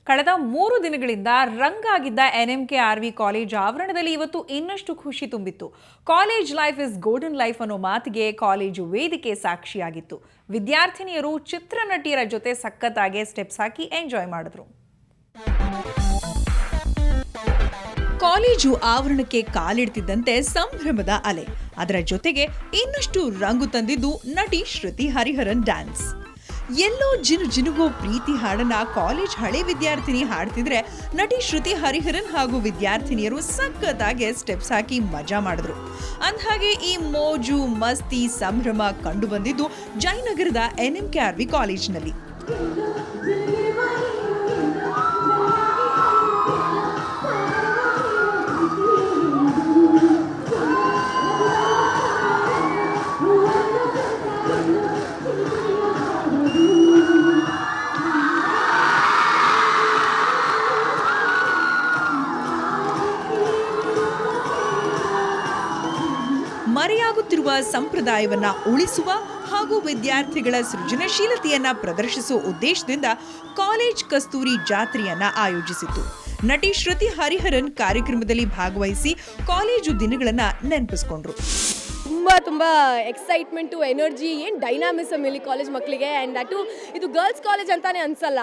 ಕಳೆದ 3 ದಿನಗಳಿಂದ ರಂಗಾಗಿದ್ದ NMKRV college ಆವರಣದಲ್ಲಿ ಇವತ್ತು ಇನ್ನಷ್ಟು ಖುಷಿ ತುಂಬಿತ್ತು. College life is golden life ಅನ್ನೋ ಮಾತಿಗೆ ಕಾಲೇಜು ವೇದಿಕೆ ಸಾಕ್ಷಿಯಾಗಿತ್ತು. ವಿದ್ಯಾರ್ಥಿನಿಯರು ಚಿತ್ರನಟಿಯರ ಜೊತೆ ಸಖತ್ತಾಗಿ ಸ್ಟೆಪ್ಸ್ ಹಾಕಿ ಎಂಜಾಯ್ ಮಾಡಿದ್ರು. ಕಾಲೇಜು ಆವರಣಕ್ಕೆ ಕಾಲಿಡ್ತಿದ್ದಂತೆ ಸಂಭ್ರಮದ ಅಲೆ. ಅದರ ಜೊತೆಗೆ ಇನ್ನಷ್ಟು ರಂಗು ತಂದಿದ್ದು ನಟಿ ಶ್ರುತಿ ಹರಿಹರನ್ ಡ್ಯಾನ್ಸ್. ಎಲ್ಲೋ ಜಿನುಗೋ ಪ್ರೀತಿ ಹಾಡನ್ನ ಕಾಲೇಜ್ ಹಳೆ ವಿದ್ಯಾರ್ಥಿನಿ ಹಾಡ್ತಿದ್ರೆ ನಟಿ ಶ್ರುತಿ ಹರಿಹರನ್ ಹಾಗೂ ವಿದ್ಯಾರ್ಥಿನಿಯರು ಸಖತ್ತಾಗಿ ಸ್ಟೆಪ್ಸ್ ಹಾಕಿ ಮಜಾ ಮಾಡಿದ್ರು. ಅಂದ್ಹಾಗೆ ಈ ಮೋಜು ಮಸ್ತಿ ಸಂಭ್ರಮ ಕಂಡು ಬಂದಿದ್ದು ಜಯನಗರದ NMKRV ಕಾಲೇಜಿನಲ್ಲಿ. ಮರೆಯಾಗುತ್ತಿರುವ ಸಂಪ್ರದಾಯವನ್ನ ಉಳಿಸುವ ಹಾಗೂ ವಿದ್ಯಾರ್ಥಿಗಳ ಸೃಜನಶೀಲತೆಯನ್ನ ಪ್ರದರ್ಶಿಸುವ ಉದ್ದೇಶದಿಂದ ಕಾಲೇಜ್ ಕಸ್ತೂರಿ ಜಾತ್ರೆಯನ್ನ ಆಯೋಜಿಸಿತ್ತು. ನಟಿ ಶ್ರುತಿ ಹರಿಹರನ್ ಕಾರ್ಯಕ್ರಮದಲ್ಲಿ ಭಾಗವಹಿಸಿ ಕಾಲೇಜು ದಿನಗಳನ್ನ ನೆನಪಿಸಿಕೊಂಡ್ರು. ತುಂಬ ಎಕ್ಸೈಟ್ಮೆಂಟು, ಎನರ್ಜಿ, ಏನು ಡೈನಾಮಿಸಮ್ ಇಲ್ಲಿ ಕಾಲೇಜ್ ಮಕ್ಕಳಿಗೆ. ಆ್ಯಂಡ್ ಅದು ಇದು ಗರ್ಲ್ಸ್ ಕಾಲೇಜ್ ಅಂತಾನೆ ಅನ್ಸಲ್ಲ,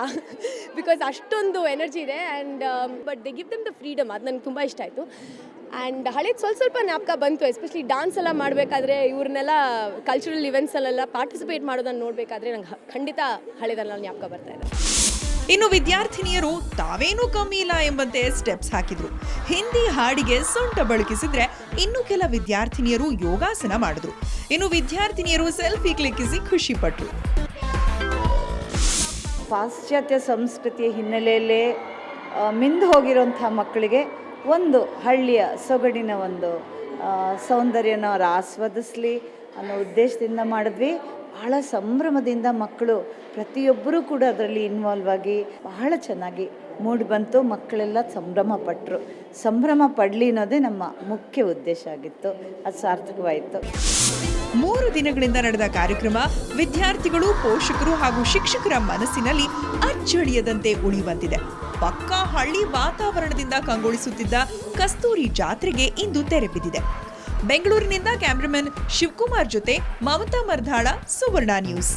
ಬಿಕಾಸ್ ಅಷ್ಟೊಂದು ಎನರ್ಜಿ ಇದೆ. And but they give them the freedom. ಅದು ನನಗೆ ತುಂಬ ಇಷ್ಟ ಆಯಿತು. ಆ್ಯಂಡ್ ಹಳೇದು ಸ್ವಲ್ಪ ಜ್ಞಾಪಕ ಬಂತು. ಎಸ್ಪೆಷಲಿ ಡ್ಯಾನ್ಸ್ ಎಲ್ಲ ಮಾಡಬೇಕಾದ್ರೆ ಇವ್ರನ್ನೆಲ್ಲ ಕಲ್ಚರಲ್ ಇವೆಂಟ್ಸಲ್ಲೆಲ್ಲ ಪಾರ್ಟಿಸಿಪೇಟ್ ಮಾಡೋದನ್ನು ನೋಡಬೇಕಾದ್ರೆ ನಂಗೆ ಖಂಡಿತ ಹಳೇದೆಲ್ಲ ಜ್ಞಾಪಕ ಬರ್ತಾ ಇದೆ. ಇನ್ನು ವಿದ್ಯಾರ್ಥಿನಿಯರು ತಾವೇನೂ ಕಮ್ಮಿ ಇಲ್ಲ ಎಂಬಂತೆ ಸ್ಟೆಪ್ಸ್ ಹಾಕಿದ್ರು. ಹಿಂದಿ ಹಾಡಿಗೆ ಸೊಂಟ ಬಳಕಿಸಿದ್ರೆ ಇನ್ನು ಕೆಲ ವಿದ್ಯಾರ್ಥಿನಿಯರು ಯೋಗಾಸನ ಮಾಡಿದ್ರು. ಇನ್ನು ವಿದ್ಯಾರ್ಥಿನಿಯರು ಸೆಲ್ಫಿ ಕ್ಲಿಕ್ಕಿಸಿ ಖುಷಿ ಪಟ್ರು. ಪಾಶ್ಚಾತ್ಯ ಸಂಸ್ಕೃತಿಯ ಹಿನ್ನೆಲೆಯಲ್ಲೇ ಮಿಂದು ಹೋಗಿರುವಂಥ ಮಕ್ಕಳಿಗೆ ಒಂದು ಹಳ್ಳಿಯ ಸೊಗಡಿನ ಒಂದು ಸೌಂದರ್ಯನ ಅವರು ಆಸ್ವಾದಿಸಲಿ ಅನ್ನೋ ಉದ್ದೇಶದಿಂದ ಮಾಡಿದ್ವಿ. ಬಹಳ ಸಂಭ್ರಮದಿಂದ ಮಕ್ಕಳು ಪ್ರತಿಯೊಬ್ಬರೂ ಕೂಡ ಅದರಲ್ಲಿ ಇನ್ವಾಲ್ವ್ ಆಗಿ ಬಹಳ ಚೆನ್ನಾಗಿ ಮೂಡಿ ಬಂತು. ಮಕ್ಕಳೆಲ್ಲ ಸಂಭ್ರಮ ಪಡಲಿ ಅನ್ನೋದೇ ನಮ್ಮ ಮುಖ್ಯ ಉದ್ದೇಶ ಆಗಿತ್ತು. ಅದು ಸಾರ್ಥಕವಾಯಿತು. 3 ದಿನಗಳಿಂದ ನಡೆದ ಕಾರ್ಯಕ್ರಮ ವಿದ್ಯಾರ್ಥಿಗಳು, ಪೋಷಕರು ಹಾಗೂ ಶಿಕ್ಷಕರ ಮನಸ್ಸಿನಲ್ಲಿ ಅಚ್ಚಳಿಯದಂತೆ ಉಳಿಯುವಂತಿದೆ. ಪಕ್ಕಾ ಹಳ್ಳಿ ವಾತಾವರಣದಿಂದ ಕಂಗೊಳಿಸುತ್ತಿದ್ದ ಕಸ್ತೂರಿ ಜಾತ್ರೆಗೆ ಇಂದು ತೆರೆ ಬಿದ್ದಿದೆ. ಬೆಂಗಳೂರಿನಿಂದ ಕ್ಯಾಮರಾಮನ್ ಶಿವಕುಮಾರ್ ಜೊತೆ ಮಮತಾ ಮರ್ಧಾಳ, ಸುವರ್ಣ ನ್ಯೂಸ್.